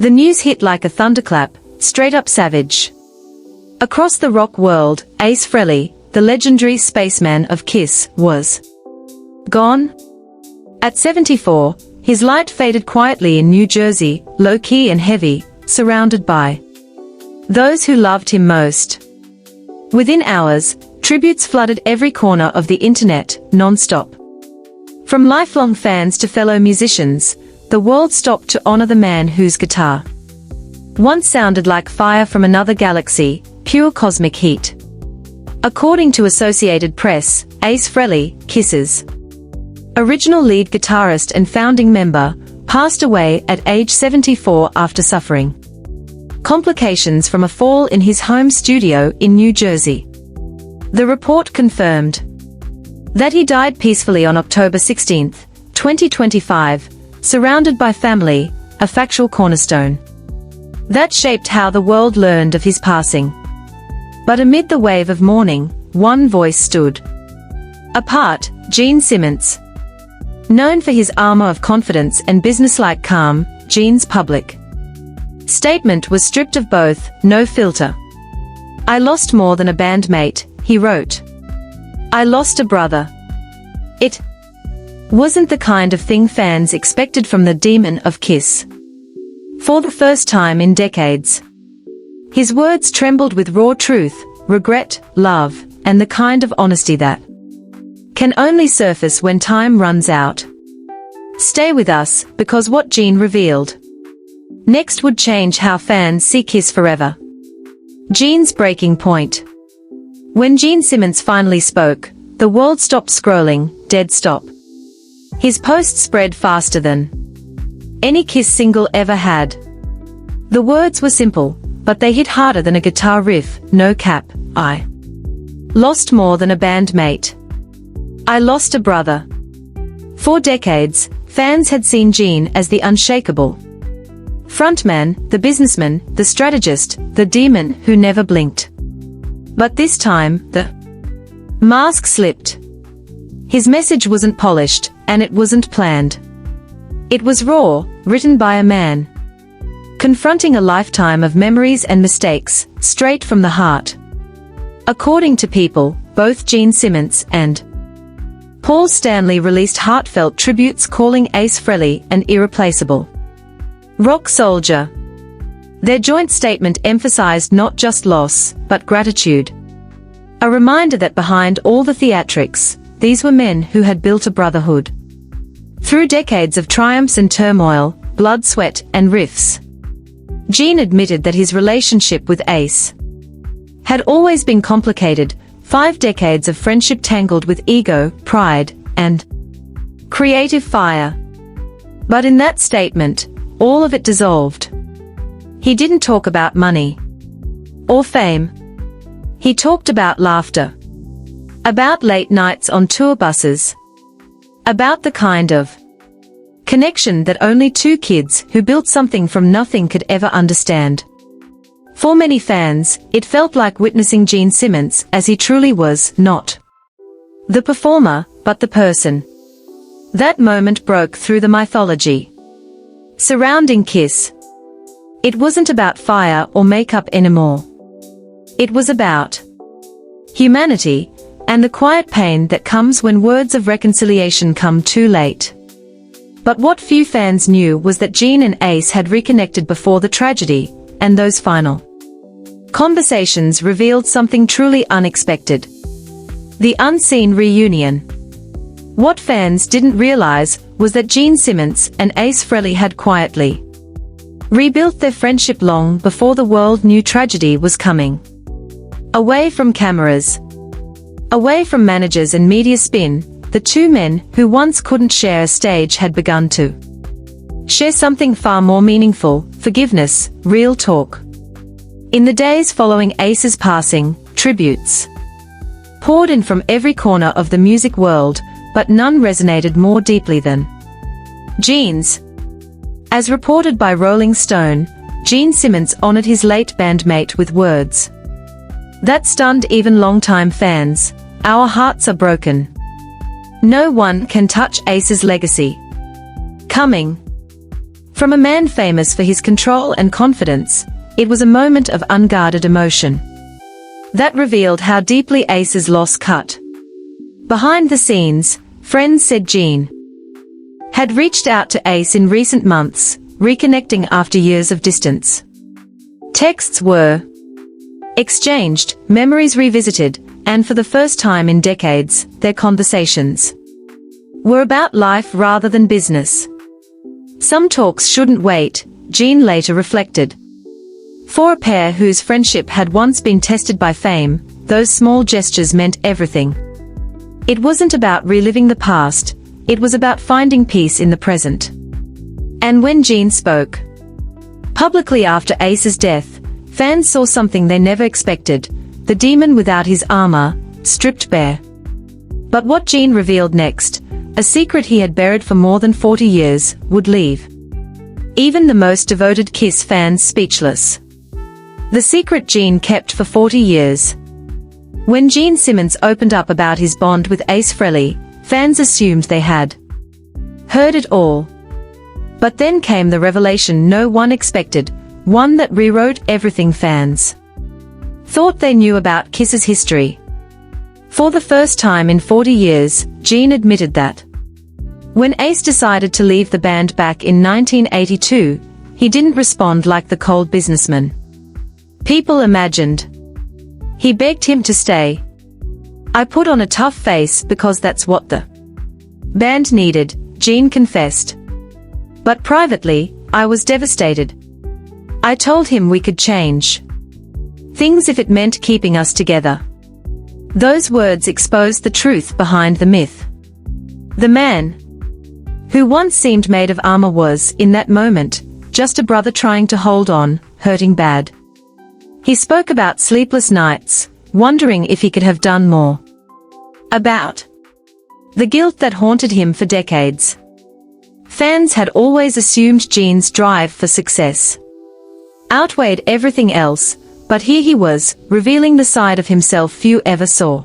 The news hit like a thunderclap, straight up savage. Across the rock world, Ace Frehley, the legendary spaceman of Kiss, was gone. At 74, his light faded quietly in New Jersey, low-key and heavy, surrounded by those who loved him most. Within hours, tributes flooded every corner of the internet, non-stop. From lifelong fans to fellow musicians, the world stopped to honor the man whose guitar once sounded like fire from another galaxy, pure cosmic heat. According to Associated Press, Ace Frehley, Kiss's original lead guitarist and founding member, passed away at age 74 after suffering complications from a fall in his home studio in New Jersey. The report confirmed that he died peacefully on October 16, 2025, surrounded by family, a factual cornerstone that shaped how the world learned of his passing. But amid the wave of mourning, one voice stood apart: Gene Simmons. Known for his armor of confidence and businesslike calm, Gene's public statement was stripped of both, no filter. "I lost more than a bandmate," he wrote. "I lost a brother." It wasn't the kind of thing fans expected from the demon of Kiss. For the first time in decades, his words trembled with raw truth, regret, love, and the kind of honesty that can only surface when time runs out. Stay with us, because what Gene revealed next would change how fans see Kiss forever. Gene's breaking point. When Gene Simmons finally spoke, the world stopped scrolling, dead stop. His post spread faster than any Kiss single ever had. The words were simple, but they hit harder than a guitar riff, no cap: "I lost more than a bandmate. I lost a brother." For decades, fans had seen Gene as the unshakable frontman, the businessman, the strategist, the demon who never blinked. But this time, the mask slipped. His message wasn't polished, and it wasn't planned. It was raw, written by a man confronting a lifetime of memories and mistakes, straight from the heart. According to People, both Gene Simmons and Paul Stanley released heartfelt tributes calling Ace Frehley an irreplaceable rock soldier. Their joint statement emphasized not just loss, but gratitude. A reminder that behind all the theatrics, these were men who had built a brotherhood. Through decades of triumphs and turmoil, blood, sweat, and riffs. Gene admitted that his relationship with Ace had always been complicated, 5 decades of friendship tangled with ego, pride, and creative fire. But in that statement, all of it dissolved. He didn't talk about money or fame. He talked about laughter, about late nights on tour buses, about the kind of connection that only two kids who built something from nothing could ever understand. For many fans, it felt like witnessing Gene Simmons as he truly was, not the performer, but the person. That moment broke through the mythology surrounding Kiss. It wasn't about fire or makeup anymore. It was about humanity, and the quiet pain that comes when words of reconciliation come too late. But what few fans knew was that Gene and Ace had reconnected before the tragedy, and those final conversations revealed something truly unexpected. The unseen reunion. What fans didn't realize was that Gene Simmons and Ace Frehley had quietly rebuilt their friendship long before the world knew tragedy was coming. Away from cameras, away from managers and media spin, the two men who once couldn't share a stage had begun to share something far more meaningful: forgiveness, real talk. In the days following Ace's passing, tributes poured in from every corner of the music world, but none resonated more deeply than Gene's. As reported by Rolling Stone, Gene Simmons honored his late bandmate with words that stunned even longtime fans: "Our hearts are broken. No one can touch Ace's legacy." Coming From a man famous for his control and confidence, it was a moment of unguarded emotion that revealed how deeply Ace's loss cut. Behind the scenes, friends said Gene had reached out to Ace in recent months, reconnecting after years of distance. Texts were exchanged, memories revisited, and for the first time in decades, their conversations were about life rather than business. Some talks shouldn't wait, Gene later reflected. For a pair whose friendship had once been tested by fame, those small gestures meant everything. It wasn't about reliving the past, it was about finding peace in the present. And when Gene spoke publicly after Ace's death, fans saw something they never expected: the demon without his armor, stripped bare. But what Gene revealed next, a secret he had buried for more than 40 years, would leave even the most devoted Kiss fans speechless. The secret Gene kept for 40 years. When Gene Simmons opened up about his bond with Ace Frehley, fans assumed they had heard it all. But then came the revelation no one expected, one that rewrote everything fans thought they knew about Kiss's history. For the first time in 40 years, Gene admitted that when Ace decided to leave the band back in 1982, he didn't respond like the cold businessman people imagined. He begged him to stay. "I put on a tough face because that's what the band needed," Gene confessed. "But privately, I was devastated. I told him we could change things if it meant keeping us together." Those words exposed the truth behind the myth. The man who once seemed made of armor was, in that moment, just a brother trying to hold on, hurting bad. He spoke about sleepless nights, wondering if he could have done more. About the guilt that haunted him for decades. Fans had always assumed Gene's drive for success outweighed everything else, but here he was, revealing the side of himself few ever saw.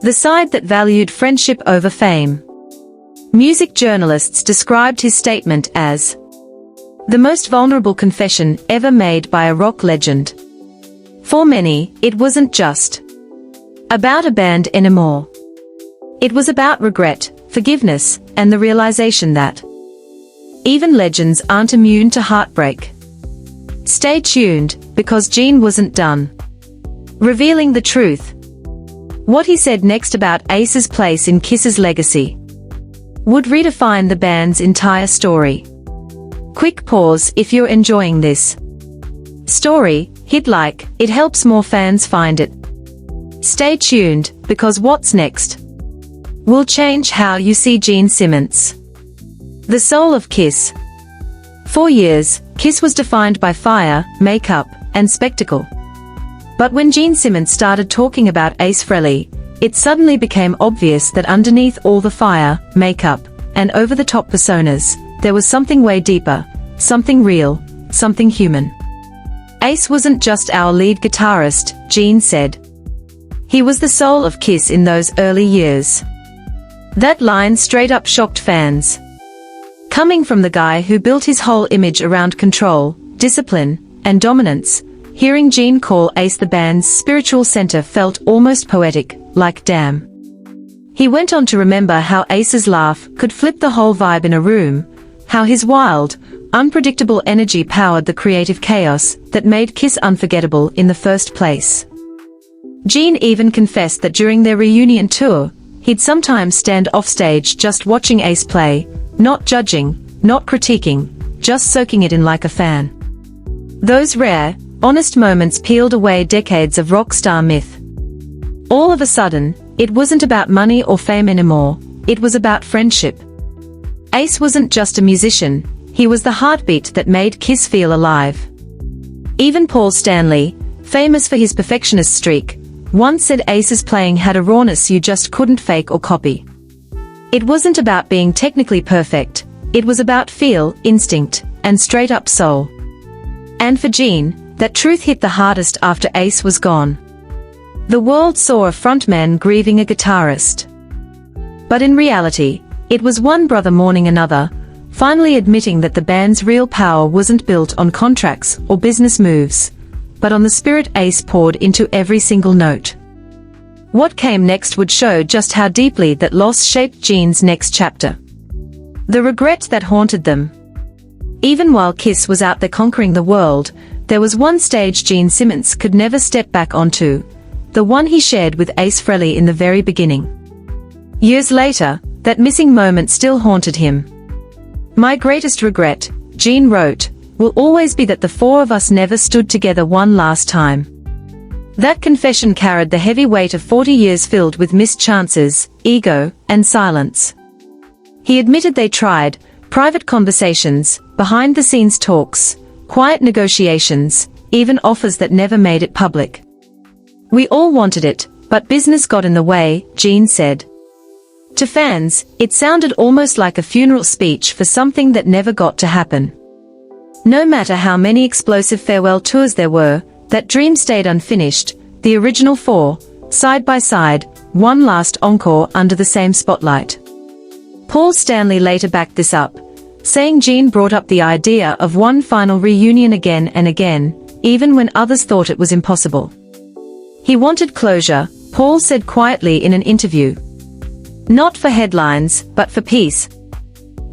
The side that valued friendship over fame. Music journalists described his statement as the most vulnerable confession ever made by a rock legend. For many, it wasn't just about a band anymore. It was about regret, forgiveness, and the realization that even legends aren't immune to heartbreak. Stay tuned, because Gene wasn't done revealing the truth. What he said next about Ace's place in Kiss's legacy would redefine the band's entire story. Quick pause: if you're enjoying this story, hit like, it helps more fans find it. Stay tuned, because what's next will change how you see Gene Simmons. The soul of Kiss. For years, Kiss was defined by fire, makeup, and spectacle. But when Gene Simmons started talking about Ace Frehley, it suddenly became obvious that underneath all the fire, makeup, and over-the-top personas, there was something way deeper, something real, something human. Ace wasn't just our lead guitarist, Gene said. He was the soul of Kiss in those early years. That line straight up shocked fans. Coming from the guy who built his whole image around control, discipline, and dominance, hearing Gene call Ace the band's spiritual center felt almost poetic, like damn. He went on to remember how Ace's laugh could flip the whole vibe in a room, how his wild, unpredictable energy powered the creative chaos that made Kiss unforgettable in the first place. Gene even confessed that during their reunion tour, he'd sometimes stand offstage just watching Ace play, not judging, not critiquing, just soaking it in like a fan. Those rare, honest moments peeled away decades of rock star myth. All of a sudden, it wasn't about money or fame anymore, it was about friendship. Ace wasn't just a musician, he was the heartbeat that made Kiss feel alive. Even Paul Stanley, famous for his perfectionist streak, once said Ace's playing had a rawness you just couldn't fake or copy. It wasn't about being technically perfect, it was about feel, instinct, and straight-up soul. And for Gene, that truth hit the hardest after Ace was gone. The world saw a frontman grieving a guitarist. But in reality, it was one brother mourning another, finally admitting that the band's real power wasn't built on contracts or business moves, but on the spirit Ace poured into every single note. What came next would show just how deeply that loss shaped Gene's next chapter. The regret that haunted them. Even while Kiss was out there conquering the world, there was one stage Gene Simmons could never step back onto, the one he shared with Ace Frehley in the very beginning. Years later, that missing moment still haunted him. "My greatest regret," Gene wrote, "will always be that the four of us never stood together one last time." That confession carried the heavy weight of 40 years filled with missed chances, ego, and silence. He admitted they tried, private conversations, behind-the-scenes talks, quiet negotiations, even offers that never made it public. "We all wanted it, but business got in the way," Gene said. To fans, it sounded almost like a funeral speech for something that never got to happen. No matter how many explosive farewell tours there were, that dream stayed unfinished, the original four, side by side, one last encore under the same spotlight. Paul Stanley later backed this up, saying Gene brought up the idea of one final reunion again and again, even when others thought it was impossible. He wanted closure, Paul said quietly in an interview. Not for headlines, but for peace.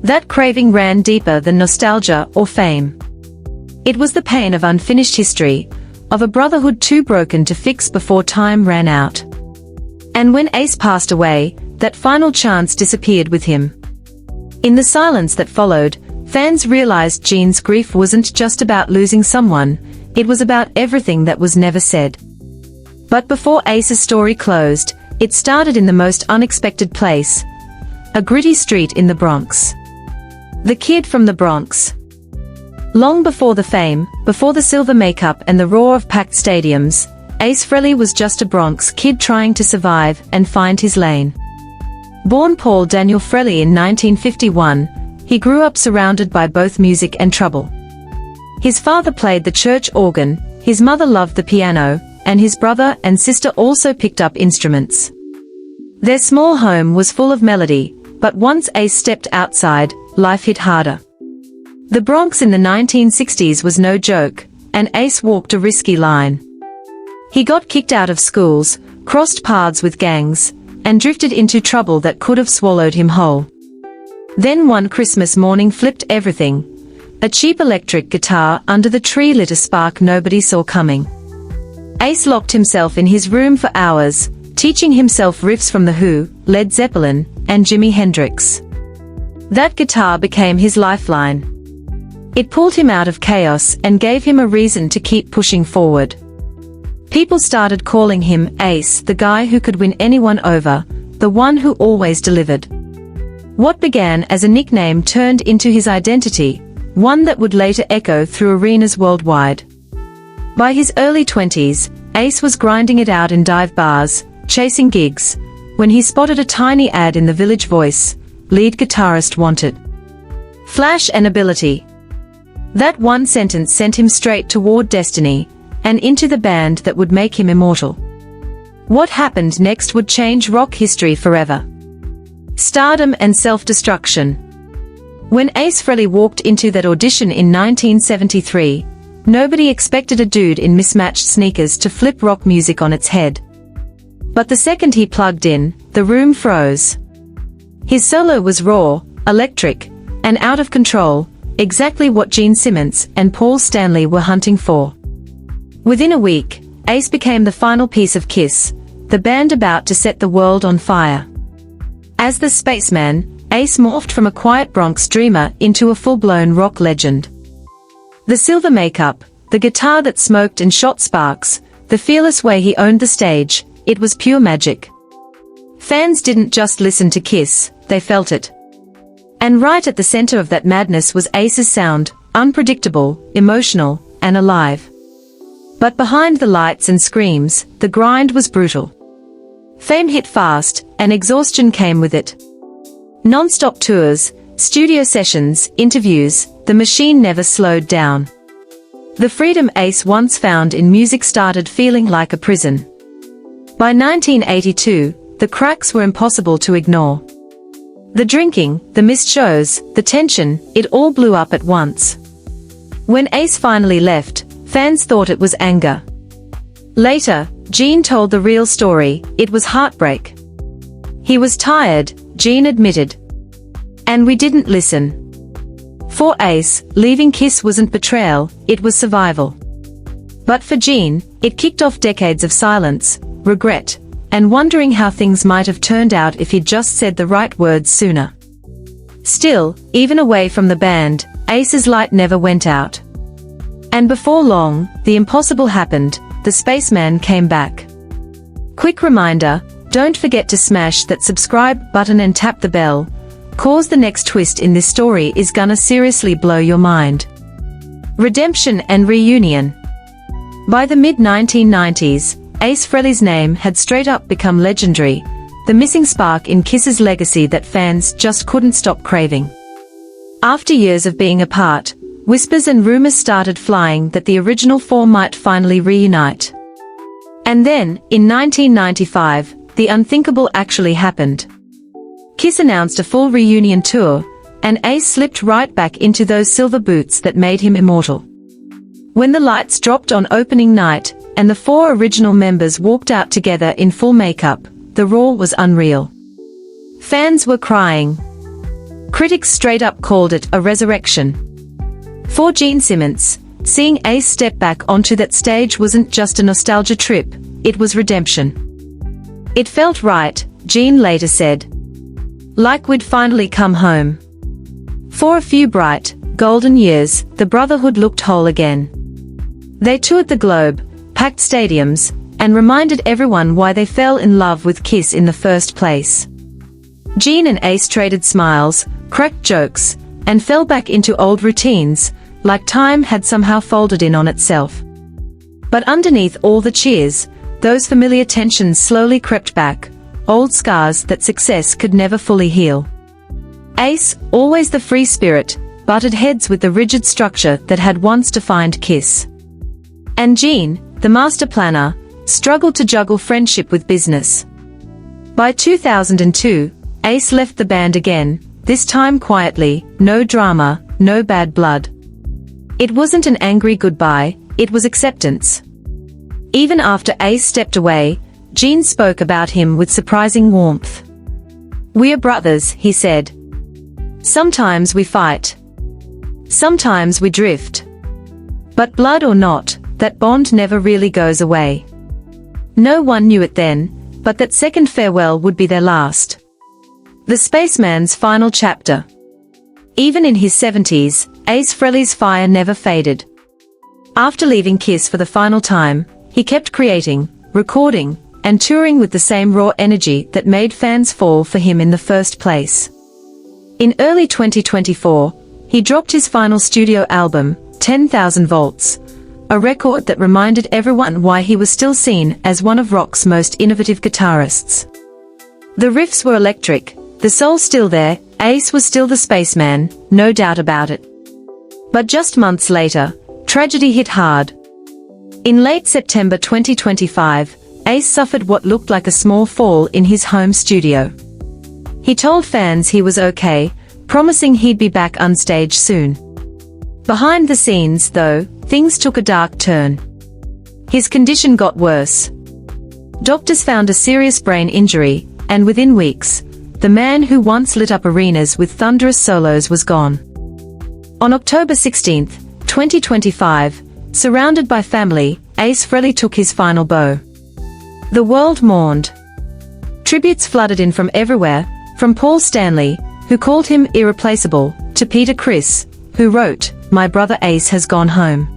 That craving ran deeper than nostalgia or fame. It was the pain of unfinished history, of a brotherhood too broken to fix before time ran out. And when Ace passed away, that final chance disappeared with him. In the silence that followed, fans realized Gene's grief wasn't just about losing someone, it was about everything that was never said. But before Ace's story closed, it started in the most unexpected place. A gritty street in the Bronx. The kid from the Bronx. Long before the fame, before the silver makeup and the roar of packed stadiums, Ace Frehley was just a Bronx kid trying to survive and find his lane. Born Paul Daniel Frehley in 1951, he grew up surrounded by both music and trouble. His father played the church organ, his mother loved the piano, and his brother and sister also picked up instruments. Their small home was full of melody, but once Ace stepped outside, life hit harder. The Bronx in the 1960s was no joke, and Ace walked a risky line. He got kicked out of schools, crossed paths with gangs, and drifted into trouble that could have swallowed him whole. Then one Christmas morning flipped everything. A cheap electric guitar under the tree lit a spark nobody saw coming. Ace locked himself in his room for hours, teaching himself riffs from The Who, Led Zeppelin, and Jimi Hendrix. That guitar became his lifeline. It pulled him out of chaos and gave him a reason to keep pushing forward. People started calling him Ace, the guy who could win anyone over, the one who always delivered. What began as a nickname turned into his identity, one that would later echo through arenas worldwide. By his early 20s, Ace was grinding it out in dive bars, chasing gigs, when he spotted a tiny ad in the Village Voice, lead guitarist wanted. Flash and ability. That one sentence sent him straight toward destiny, and into the band that would make him immortal. What happened next would change rock history forever. Stardom and self-destruction. When Ace Frehley walked into that audition in 1973, nobody expected a dude in mismatched sneakers to flip rock music on its head. But the second he plugged in, the room froze. His solo was raw, electric, and out of control, exactly what Gene Simmons and Paul Stanley were hunting for. Within a week, Ace became the final piece of Kiss, the band about to set the world on fire. As the spaceman, Ace morphed from a quiet Bronx dreamer into a full-blown rock legend. The silver makeup, the guitar that smoked and shot sparks, the fearless way he owned the stage, it was pure magic. Fans didn't just listen to Kiss, they felt it. And right at the center of that madness was Ace's sound, unpredictable, emotional, and alive. But behind the lights and screams, the grind was brutal. Fame hit fast, and exhaustion came with it. Non-stop tours, studio sessions, interviews, the machine never slowed down. The freedom Ace once found in music started feeling like a prison. By 1982, the cracks were impossible to ignore. The drinking, the missed shows, the tension, it all blew up at once. When Ace finally left, fans thought it was anger. Later, Gene told the real story, it was heartbreak. He was tired, Gene admitted. And we didn't listen. For Ace, leaving Kiss wasn't betrayal, it was survival. But for Gene, it kicked off decades of silence, regret, and wondering how things might have turned out if he'd just said the right words sooner. Still, even away from the band, Ace's light never went out. And before long, the impossible happened, the spaceman came back. Quick reminder, don't forget to smash that subscribe button and tap the bell, cause the next twist in this story is gonna seriously blow your mind. Redemption and reunion. By the mid-1990s, Ace Frehley's name had straight up become legendary, the missing spark in Kiss's legacy that fans just couldn't stop craving. After years of being apart, whispers and rumors started flying that the original four might finally reunite. And then, in 1995, the unthinkable actually happened. Kiss announced a full reunion tour, and Ace slipped right back into those silver boots that made him immortal. When the lights dropped on opening night, and the four original members walked out together in full makeup, the roar was unreal. Fans were crying. Critics straight up called it a resurrection. For Gene Simmons, seeing Ace step back onto that stage wasn't just a nostalgia trip, it was redemption. It felt right, Gene later said. Like we'd finally come home. For a few bright, golden years, the brotherhood looked whole again. They toured the globe, packed stadiums, and reminded everyone why they fell in love with Kiss in the first place. Gene and Ace traded smiles, cracked jokes, and fell back into old routines, like time had somehow folded in on itself. But underneath all the cheers, those familiar tensions slowly crept back, old scars that success could never fully heal. Ace, always the free spirit, butted heads with the rigid structure that had once defined Kiss. And Gene, the master planner, struggled to juggle friendship with business. By 2002, Ace left the band again, this time quietly, no drama, no bad blood. It wasn't an angry goodbye, it was acceptance. Even after Ace stepped away, Gene spoke about him with surprising warmth. "We're brothers," he said. "Sometimes we fight. Sometimes we drift. But blood or not, that bond never really goes away." No one knew it then, but that second farewell would be their last. The spaceman's final chapter. Even in his 70s, Ace Frehley's fire never faded. After leaving Kiss for the final time, he kept creating, recording, and touring with the same raw energy that made fans fall for him in the first place. In early 2024, he dropped his final studio album, 10,000 Volts, a record that reminded everyone why he was still seen as one of rock's most innovative guitarists. The riffs were electric, the soul still there, Ace was still the spaceman, no doubt about it. But just months later, tragedy hit hard. In late September 2025, Ace suffered what looked like a small fall in his home studio. He told fans he was okay, promising he'd be back on stage soon. Behind the scenes, though, things took a dark turn. His condition got worse. Doctors found a serious brain injury, and within weeks, the man who once lit up arenas with thunderous solos was gone. On October 16, 2025, surrounded by family, Ace Frehley took his final bow. The world mourned. Tributes flooded in from everywhere, from Paul Stanley, who called him irreplaceable, to Peter Criss, who wrote, "My brother Ace has gone home."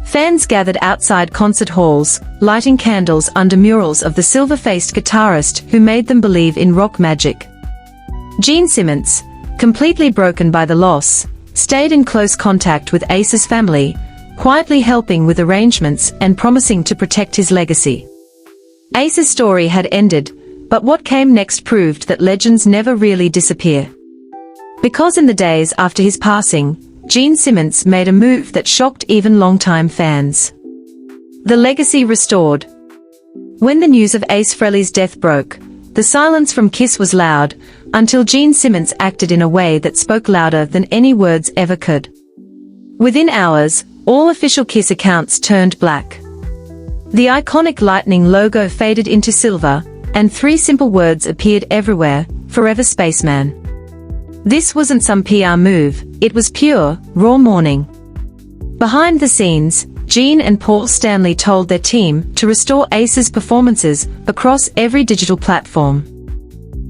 Fans gathered outside concert halls, lighting candles under murals of the silver-faced guitarist who made them believe in rock magic. Gene Simmons, completely broken by the loss, stayed in close contact with Ace's family, quietly helping with arrangements and promising to protect his legacy. Ace's story had ended, but what came next proved that legends never really disappear. Because in the days after his passing, Gene Simmons made a move that shocked even longtime fans. The legacy restored. When the news of Ace Frehley's death broke, the silence from Kiss was loud, until Gene Simmons acted in a way that spoke louder than any words ever could. Within hours, all official Kiss accounts turned black. The iconic lightning logo faded into silver, and 3 simple words appeared everywhere: "Forever Spaceman." This wasn't some PR move, it was pure, raw mourning. Behind the scenes, Gene and Paul Stanley told their team to restore Ace's performances across every digital platform.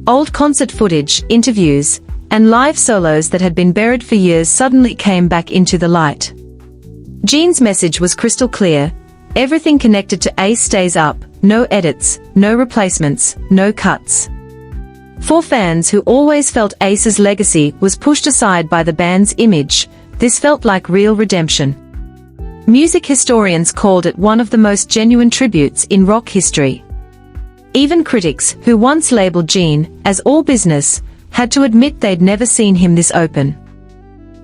Old concert footage, interviews, and live solos that had been buried for years suddenly came back into the light. Gene's message was crystal clear: everything connected to Ace stays up, no edits, no replacements, no cuts. For fans who always felt Ace's legacy was pushed aside by the band's image, this felt like real redemption. Music historians called it one of the most genuine tributes in rock history. Even critics, who once labeled Gene as all business, had to admit they'd never seen him this open.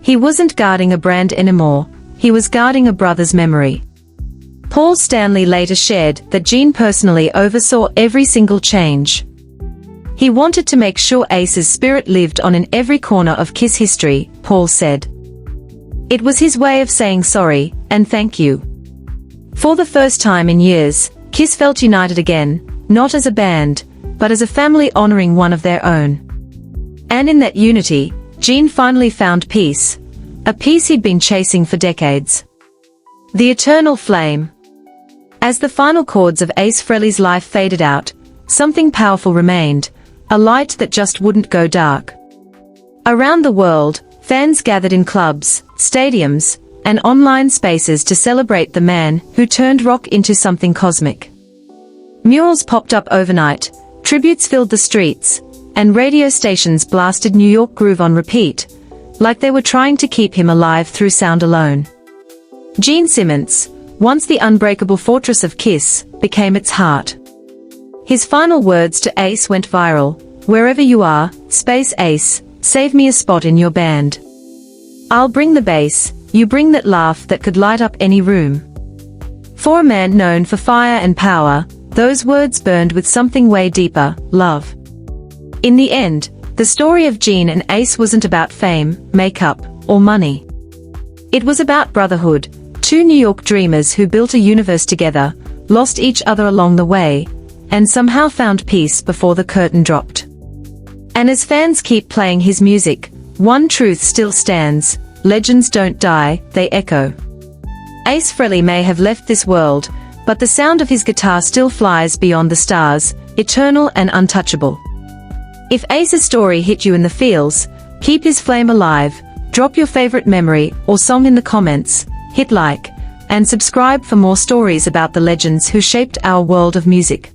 He wasn't guarding a brand anymore, he was guarding a brother's memory. Paul Stanley later shared that Gene personally oversaw every single change. He wanted to make sure Ace's spirit lived on in every corner of Kiss history, Paul said. It was his way of saying sorry, and thank you. For the first time in years, Kiss felt united again, not as a band, but as a family honoring one of their own. And in that unity, Gene finally found peace, a peace he'd been chasing for decades. The eternal flame. As the final chords of Ace Frehley's life faded out, something powerful remained, a light that just wouldn't go dark. Around the world, fans gathered in clubs, stadiums, and online spaces to celebrate the man who turned rock into something cosmic. Murals popped up overnight, tributes filled the streets, and radio stations blasted New York Groove on repeat, like they were trying to keep him alive through sound alone. Gene Simmons, once the unbreakable fortress of Kiss, became its heart. His final words to Ace went viral: "Wherever you are, Space Ace, save me a spot in your band. I'll bring the bass, you bring that laugh that could light up any room." For a man known for fire and power, those words burned with something way deeper: love. In the end, the story of Gene and Ace wasn't about fame, makeup, or money. It was about brotherhood, 2 New York dreamers who built a universe together, lost each other along the way, and somehow found peace before the curtain dropped. And as fans keep playing his music, one truth still stands: legends don't die, they echo. Ace Frehley may have left this world, but the sound of his guitar still flies beyond the stars, eternal and untouchable. If Ace's story hit you in the feels, keep his flame alive, drop your favorite memory or song in the comments, hit like, and subscribe for more stories about the legends who shaped our world of music.